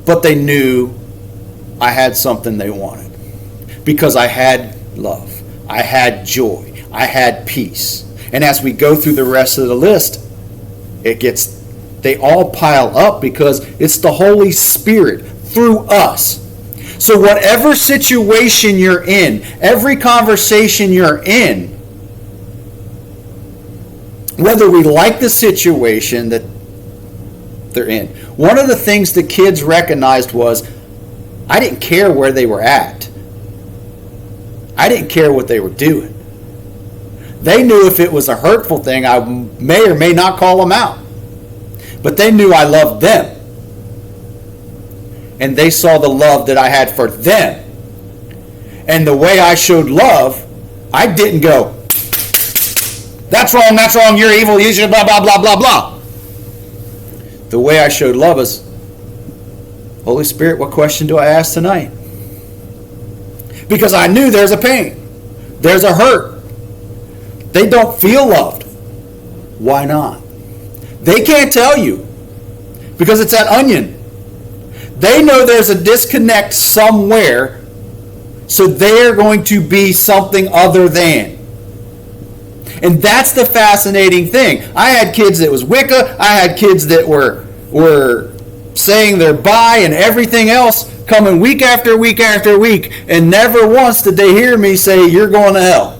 but they knew I had something they wanted. Because I had love. I had joy. I had peace. And as we go through the rest of the list, they all pile up because it's the Holy Spirit through us. So whatever situation you're in, every conversation you're in, whether we like the situation that they're in, one of the things the kids recognized was, I didn't care where they were at. I didn't care what they were doing. They knew if it was a hurtful thing, I may or may not call them out. But they knew I loved them. And they saw the love that I had for them. And the way I showed love, I didn't go, that's wrong, you're evil, you should blah, blah, blah, blah, blah. The way I showed love is, Holy Spirit, what question do I ask tonight? Because I knew there's a pain. There's a hurt. They don't feel loved. Why not? They can't tell you. Because it's that onion. They know there's a disconnect somewhere, so they're going to be something other than. And that's the fascinating thing. I had kids that was Wicca. I had kids that were saying they're bi and everything else, coming week after week after week, and never once did they hear me say, you're going to hell.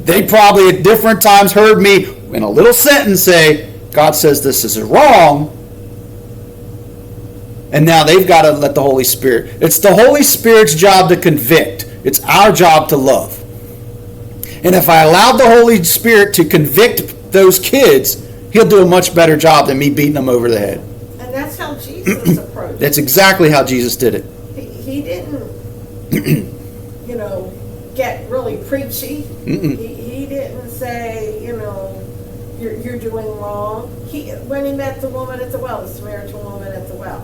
They probably at different times heard me in a little sentence say, God says this is wrong. And now they've got to let the Holy Spirit. It's the Holy Spirit's job to convict. It's our job to love. And if I allowed the Holy Spirit to convict those kids, He'll do a much better job than me beating them over the head. And that's how Jesus approached it. That's exactly how Jesus did it. He didn't, get really preachy. He didn't say, you're doing wrong. When he met the woman at the well, the Samaritan woman at the well,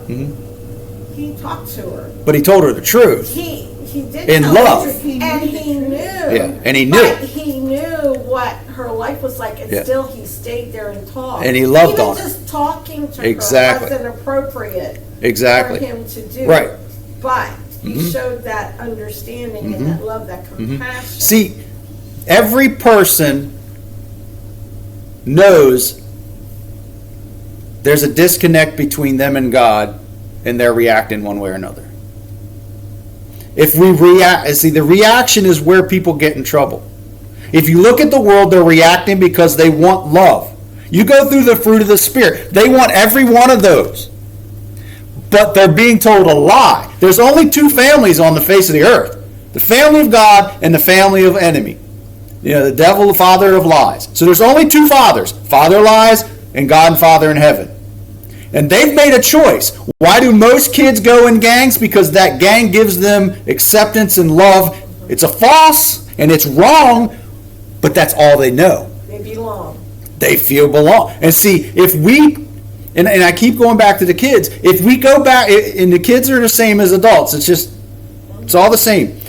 he talked to her. But he told her the truth. He did in love. And he knew. Yeah, and he knew. But he knew what her life was like, and still he stayed there and talked. And he loved on her. Even just talking to her wasn't appropriate for him to do. Right. But he showed that understanding and that love, that compassion. See, every person knows there's a disconnect between them and God, and they're reacting one way or another. If we react, see, the reaction is where people get in trouble. If you look at the world, they're reacting because they want love. You go through the fruit of the Spirit. They want every one of those. But they're being told a lie. There's only two families on the face of the earth. The family of God and the family of enemy. The devil, the father of lies. So there's only two fathers. Father lies and God and Father in heaven. And they've made a choice. Why do most kids go in gangs? Because that gang gives them acceptance and love. It's a false and it's wrong, but that's all they know. They belong. They feel belong. And see, if we, and I keep going back to the kids, if we go back, and the kids are the same as adults, it's all the same.